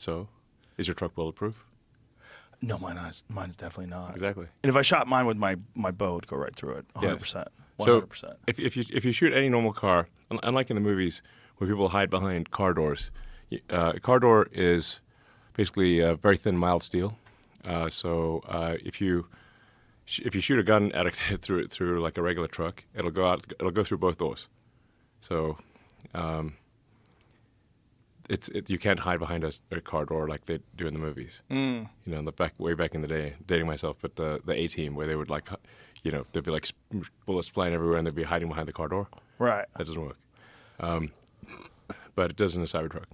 so? Is your truck bulletproof? No, mine's definitely not. Exactly. And if I shot mine with my bow, it'd go right through it. 100%. 100%. So if you shoot any normal car, unlike in the movies where people hide behind car doors, a car door is basically very thin, mild steel. So if you shoot a gun at through like a regular truck, it'll go through both doors. So you can't hide behind a car door like they do in the movies. You know, way back in the day, dating myself, but the A-Team where they would like, you know, there'd be like bullets flying everywhere and they'd be hiding behind the car door. Right. That doesn't work. But it does in a Cybertruck.